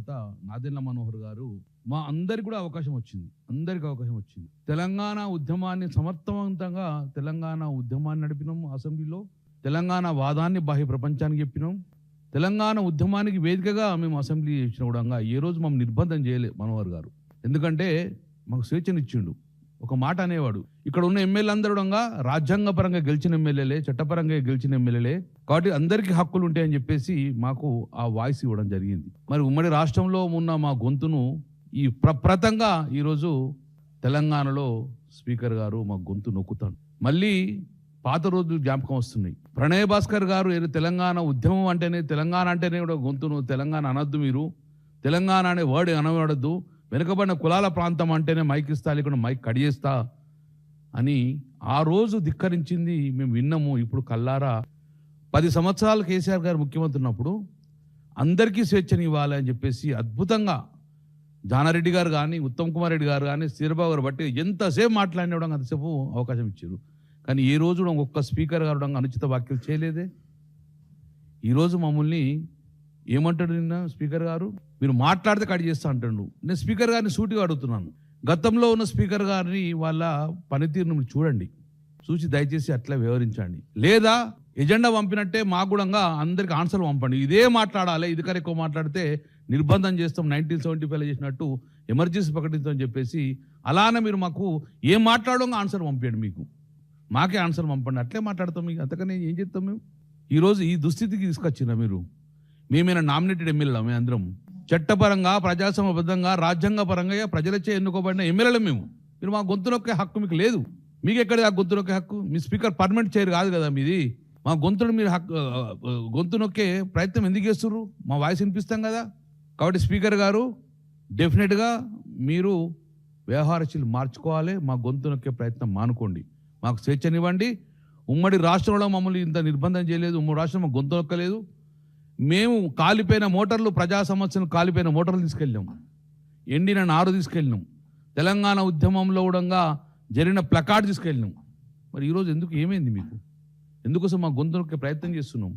తర్వాత నాదెండ్ల మనోహర్ గారు మా అందరికి కూడా అవకాశం వచ్చింది. తెలంగాణ ఉద్యమాన్ని సమర్థవంతంగా నడిపినాం. అసెంబ్లీలో తెలంగాణ వాదాన్ని బాహ్య ప్రపంచానికి చెప్పినాం. తెలంగాణ ఉద్యమానికి వేదికగా మేము అసెంబ్లీ ఇచ్చిన కూడా ఏ రోజు మమ్మల్ని నిర్బంధం చేయలే మనోహర్ గారు. ఎందుకంటే మాకు స్వేచ్ఛనిచ్చిండు. ఒక మాట అనేవాడు, ఇక్కడ ఉన్న ఎమ్మెల్యే అందరూ రాజ్యాంగపరంగా గెలిచిన ఎమ్మెల్యేలే, చట్టపరంగా గెలిచిన ఎమ్మెల్యేలే, కాబట్టి అందరికీ హక్కులు ఉంటాయని చెప్పేసి మాకు ఆ వాయిస్ ఇవ్వడం జరిగింది. మరి ఉమ్మడి రాష్ట్రంలో ఉన్న మా గొంతును ఈ ప్రప్రతంగా ఈరోజు తెలంగాణలో స్పీకర్ గారు మా గొంతు నొక్కుతాడు. మళ్ళీ పాత రోజులు జ్ఞాపకం వస్తున్నాయి. ప్రణయ్ భాస్కర్ గారు తెలంగాణ ఉద్యమం అంటేనే, తెలంగాణ అంటేనే కూడా గొంతును తెలంగాణ అనొద్దు, మీరు తెలంగాణ అనే వర్డ్ అనవడద్దు, వెనుకబడిన కులాల ప్రాంతం అంటేనే మైక్ ఇస్తా, లేకుండా మైక్ కడియేస్తా అని ఆ రోజు ధిక్కరించింది మేము విన్నాము. ఇప్పుడు కల్లారా 10 సంవత్సరాలు కేసీఆర్ గారు ముఖ్యమంత్రి ఉన్నప్పుడు అందరికీ స్వేచ్ఛని ఇవ్వాలి అని చెప్పేసి అద్భుతంగా జానారెడ్డి గారు కానీ, ఉత్తమ్ కుమార్ రెడ్డి గారు కానీ, శ్రీబాబు గారు బట్టి ఎంతసేపు మాట్లాడినవడం అంతసేపు అవకాశం ఇచ్చారు. కానీ ఈ రోజు ఒక్క స్పీకర్ గారు అనుచిత వ్యాఖ్యలు చేయలేదే. ఈరోజు మమ్మల్ని ఏమంటాడు నిన్న స్పీకర్ గారు, మీరు మాట్లాడితే కట్ చేస్తా అంటాడు. నేను స్పీకర్ గారిని సూటిగా అడుగుతున్నాను, గతంలో ఉన్న స్పీకర్ గారిని వాళ్ళ పనితీరును మీరు చూడండి, చూసి దయచేసి అట్లా వ్యవహరించండి. లేదా ఎజెండా పంపినట్టే మాకు కూడా అందరికి ఆన్సర్ పంపండి. ఇదే మాట్లాడాలి, ఇది కరెక్ట్ మాట్లాడితే నిర్బంధం చేస్తాం, 1975 చేసినట్టు ఎమర్జెన్సీ ప్రకటించామని చెప్పేసి అలానే మీరు మాకు ఏం మాట్లాడడం ఆన్సర్ పంపించండి, మీకు మాకే ఆన్సర్ పంపండి, అట్లే మాట్లాడతాం. మీకు అంతకనే ఏం చేస్తాం మేము? ఈరోజు ఈ దుస్థితికి తీసుకొచ్చిన మీరు, మేమైనా నామినేటెడ్ ఎమ్మెల్యేలు, మేము అందరం చట్టపరంగా, ప్రజాస్వామ్యబద్ధంగా, రాజ్యాంగపరంగా ప్రజలచే ఎన్నుకోబడిన ఎమ్మెల్యేలు మేము. మీరు మా గొంతు నొక్కే హక్కు మీకు లేదు. మీకు ఎక్కడ ఆ గొంతు నొక్కే హక్కు? మీ స్పీకర్ పర్మనెంట్ చైర్ కాదు కదా మీది. మా గొంతును మీరు గొంతు నొక్కే ప్రయత్నం ఎందుకు చేస్తుర్రు? మా వాయిస్ వినిపిస్తాం కదా. కాబట్టి స్పీకర్ గారు డెఫినెట్గా మీరు వ్యవహారశీలు మార్చుకోవాలి, మా గొంతు నొక్కే ప్రయత్నం మానుకోండి, మాకు స్వేచ్ఛనివ్వండి. ఉమ్మడి రాష్ట్రంలో మమ్మల్ని ఇంత నిర్బంధం చేయలేదు, ఉమ్మడి రాష్ట్రం మాకు గొంతు నొక్కలేదు. మేము కాలిపోయిన మోటార్లు, ప్రజా సమస్యలు కాలిపోయిన మోటార్లు తీసుకెళ్ళినాం, ఎండిన నారు తీసుకెళ్ళినాం, తెలంగాణ ఉద్యమంలో కూడా జరిగిన ప్లకార్డ్ తీసుకెళ్ళినాం. మరి ఈరోజు ఎందుకు ఏమైంది మీకు? ఎందుకోసం మా గొంతు నొక్కే ప్రయత్నం చేస్తున్నాం?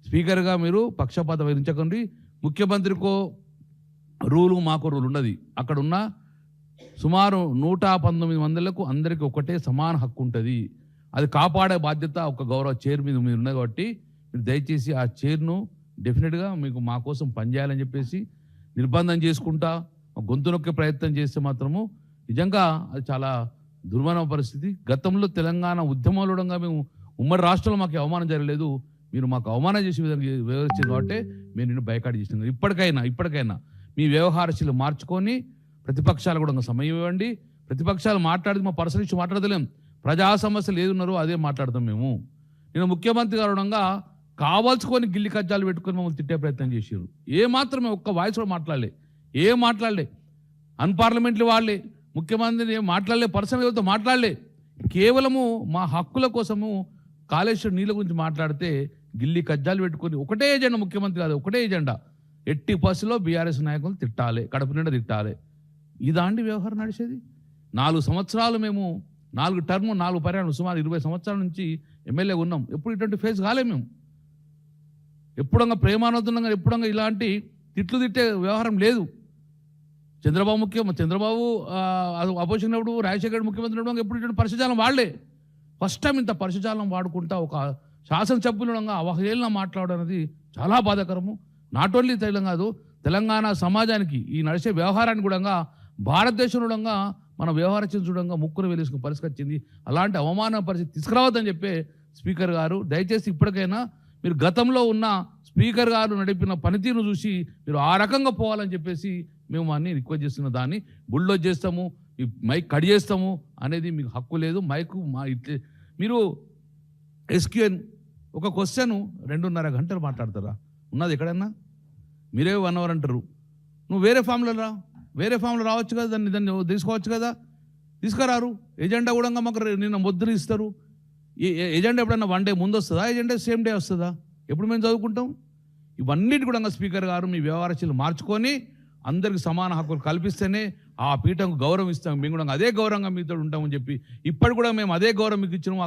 స్పీకర్గా మీరు పక్షపాతం వహించకండి. ముఖ్యమంత్రికో రూలు, మాకో రూల్ ఉన్నది. అక్కడ ఉన్న సుమారు 119 మందిలకు అందరికీ ఒకటే సమాన హక్కు ఉంటుంది. అది కాపాడే బాధ్యత ఒక గౌరవ చైర్ మీద ఉన్నది. కాబట్టి మీరు దయచేసి ఆ చైర్ను డెఫినెట్గా మీకు మా కోసం పనిచేయాలని చెప్పేసి నిర్బంధం చేసుకుంటా గొంతు నొక్కే ప్రయత్నం చేస్తే మాత్రము నిజంగా అది చాలా దుర్మన పరిస్థితి. గతంలో తెలంగాణ ఉద్యమంలో మేము ఉమ్మడి రాష్ట్రంలో మాకు అవమానం జరగలేదు, మీరు మాకు అవమానం చేసే విధంగా వ్యవహరించింది కాబట్టి మేము నిన్ను బైకాట్ చేసినాం. ఇప్పటికైనా మీ వ్యవహారశీలు మార్చుకొని ప్రతిపక్షాలు కూడా సమయం ఇవ్వండి. ప్రతిపక్షాలు మాట్లాడి మా పర్సనల్ ఇష్యూ మాట్లాడలేం, ప్రజా సమస్యలు ఏది ఉన్నారో అదే మాట్లాడతాం మేము. నేను ముఖ్యమంత్రి గారు కావాల్సుకొని గిల్లి కజ్జాలు పెట్టుకొని మమ్మల్ని తిట్టే ప్రయత్నం చేశారు. మాత్రమే ఒక్క వాయిస్ కూడా మాట్లాడలే. అన్పార్లమెంటరీ వాళ్ళే ముఖ్యమంత్రిని మాట్లాడలే, పర్సనల్ ఎవరితో మాట్లాడలే. కేవలము మా హక్కుల కోసము కాళేశ్వరం నీళ్ళ గురించి మాట్లాడితే గిల్లి కజ్జాలు పెట్టుకొని ఒకటే ఎజెండా, ముఖ్యమంత్రి కాదు ఒకటే ఎజెండా, ఎట్టి బస్సులో బీఆర్ఎస్ నాయకులు తిట్టాలి, కడుపు నిండా తిట్టాలి. ఇదాంటి వ్యవహారం నడిచేది. 4 సంవత్సరాలు మేము 4 టర్మ్ 4 పర్యాలు సుమారు 20 సంవత్సరాల నుంచి ఎమ్మెల్యే ఉన్నాం. ఎప్పుడు ఇటువంటి ఫేస్ కాలే మేము. ఎప్పుడంగా ప్రేమానందంగా ఎప్పుడంగా ఇలాంటి తిట్లు తిట్టే వ్యవహారం లేదు. చంద్రబాబు అపోజిషన్ అప్పుడు, రాజశేఖర్ ముఖ్యమంత్రి ఉండగా ఎప్పుడు ఇటువంటి పరిశుజాలం వాడలే. ఫస్ట్ టైం ఇంత పరిశుజాలం వాడుకుంటా ఒక శాసనసభ్యులు అవహేళన మాట్లాడడం అనేది చాలా బాధాకరము. నాట్ ఓన్లీ తెలంగాణ సమాజానికి ఈ నడిచే వ్యవహారాన్ని కూడా భారతదేశంలో మన వ్యవహారం చూడంగా ముక్కును వెలుసుకుని పరిస్థితి వచ్చింది. అలాంటి అవమాన పరిస్థితి తీసుకురావద్దని చెప్పే స్పీకర్ గారు దయచేసి ఇప్పటికైనా మీరు గతంలో ఉన్న స్పీకర్ గారు నడిపిన పనితీరును చూసి మీరు ఆ రకంగా పోవాలని చెప్పేసి మేము అన్ని రిక్వెస్ట్ చేస్తున్న దాన్ని బుల్డోజ్ చేస్తాము, ఈ మైక్ కట్ చేస్తాము అనేది మీకు హక్కు లేదు. మైకు మీరు ఎస్క్యూఎన్ ఒక క్వశ్చన్ 2.5 గంటలు మాట్లాడతారా? ఉన్నది ఎక్కడన్నా? మీరే 1 అవర్ అంటారు. నువ్వు వేరే ఫామ్లో రావచ్చు కదా, దాన్ని తీసుకోవచ్చు కదా, తీసుకురారు. ఎజెండా కూడా మాకు నిన్న ముద్ర ఇస్తారు. ఎజెండా ఎప్పుడన్నా 1 డే ముందు వస్తుందా? ఎజెండా సేమ్ డే వస్తుందా? ఎప్పుడు మేము చదువుకుంటాం? ఇవన్నిటి కూడా స్పీకర్ గారు మీ వ్యవహారశీలు మార్చుకొని అందరికి సమాన హక్కులు కల్పిస్తేనే ఆ పీఠంకు గౌరవం ఇస్తాం. మేము కూడా అదే గౌరవంగా మీతో ఉంటామని చెప్పి ఇప్పటి కూడా మేము అదే గౌరవం మీకు ఇచ్చినాము.